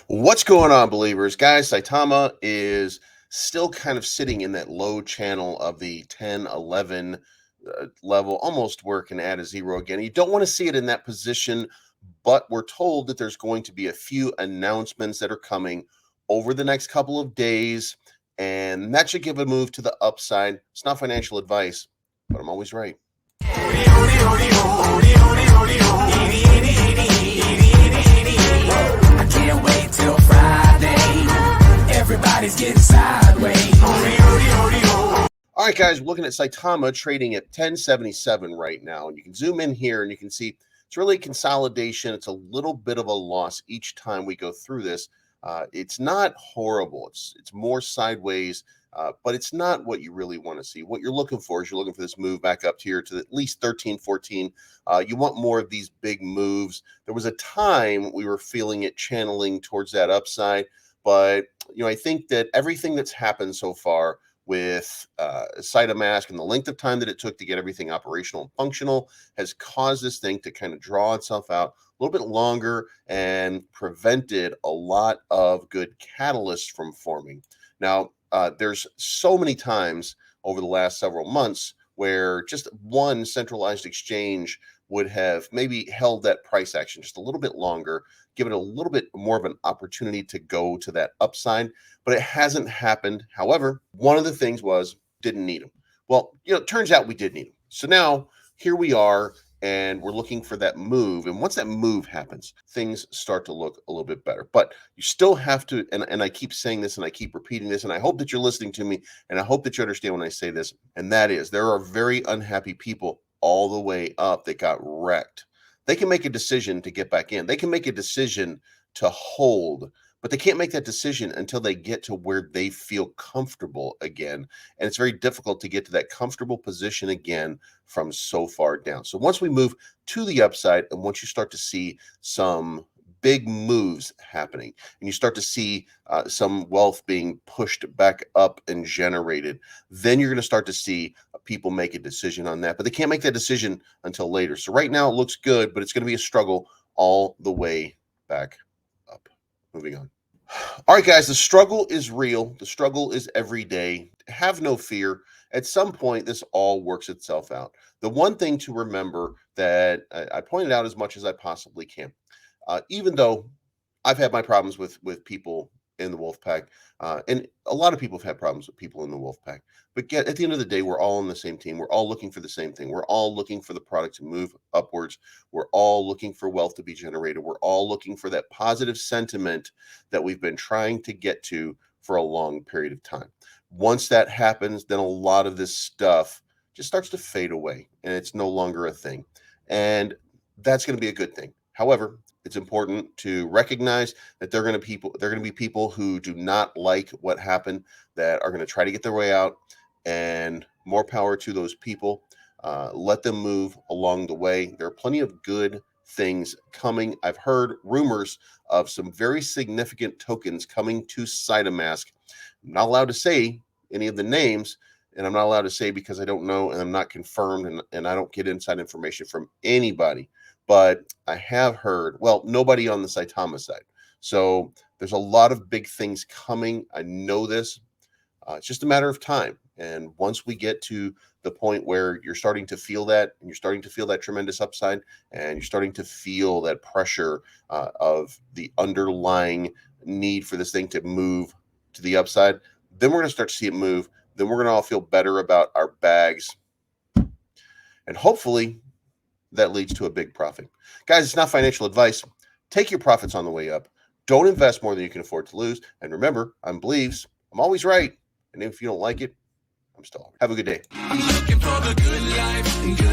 What's going on, believers? Guys, Saitama is still kind of sitting in that low channel of the 10, 11 level, almost where it can add a zero again. You don't want to see it in that position, but we're told that there's going to be a few announcements that are coming over the next couple of days, and that should give a move to the upside. It's not financial advice, but I'm always right. I can't wait till Friday. Everybody's getting sideways. All right, guys, we're looking at Saitama trading at 1077 right now. And you can zoom in here and you can see it's really consolidation. It's a little bit of a loss each time we go through this. It's not horrible. It's more sideways, but it's not what you really want to see. What you're looking for is you're looking for this move back up here to at least 13, 14. You want more of these big moves. There was a time we were feeling it channeling towards that upside, but I think that everything that's happened so far with Saitama and the length of time that it took to get everything operational and functional has caused this thing to kind of draw itself out a little bit longer and prevented a lot of good catalysts from forming. Now, there's so many times over the last several months where just one centralized exchange would have maybe held that price action just a little bit longer, give it a little bit more of an opportunity to go to that upside, but it hasn't happened. However, one of the things was didn't need them. Well, it turns out we did need them. So now here we are, and we're looking for that move. And once that move happens, things start to look a little bit better. But you still have to, and I keep saying this and I keep repeating this, and I hope that you're listening to me, and I hope that you understand when I say this, and that is there are very unhappy people all the way up that got wrecked. They can make a decision to get back in. They can make a decision to hold, but they can't make that decision until they get to where they feel comfortable again. And it's very difficult to get to that comfortable position again from so far down. So once we move to the upside, and once you start to see some big moves happening, and you start to see some wealth being pushed back up and generated, then you're going to start to see people make a decision on that. But they can't make that decision until later. So right now it looks good, but it's going to be a struggle all the way back up. Moving on. All right, guys, the struggle is real. The struggle is every day. Have no fear. At some point, this all works itself out. The one thing to remember that I pointed out as much as I possibly can, even though I've had my problems with people in the wolf pack, and a lot of people have had problems with people in the wolf pack. But at the end of the day, we're all on the same team. We're all looking for the same thing. We're all looking for the product to move upwards. We're all looking for wealth to be generated. We're all looking for that positive sentiment that we've been trying to get to for a long period of time. Once that happens, then a lot of this stuff just starts to fade away, and it's no longer a thing. And that's going to be a good thing. However, it's important to recognize that there are going to be people who do not like what happened, that are going to try to get their way out, and more power to those people. Let them move along the way. There are plenty of good things coming. I've heard rumors of some very significant tokens coming to Saitama. I'm not allowed to say any of the names, and I'm not allowed to say because I don't know, and I'm not confirmed, and I don't get inside information from anybody. But I have heard, well, nobody on the Saitama side. So there's a lot of big things coming. I know this. It's just a matter of time. And once we get to the point where you're starting to feel that, and you're starting to feel that tremendous upside, and you're starting to feel that pressure of the underlying need for this thing to move to the upside, then we're going to start to see it move. Then we're going to all feel better about our bags. And hopefully that leads to a big profit. Guys, it's not financial advice. Take your profits on the way up. Don't invest more than you can afford to lose. And remember, I'm Bleeves. I'm always right. And if you don't like it, I'm still. Have a good day. I'm looking for the good life.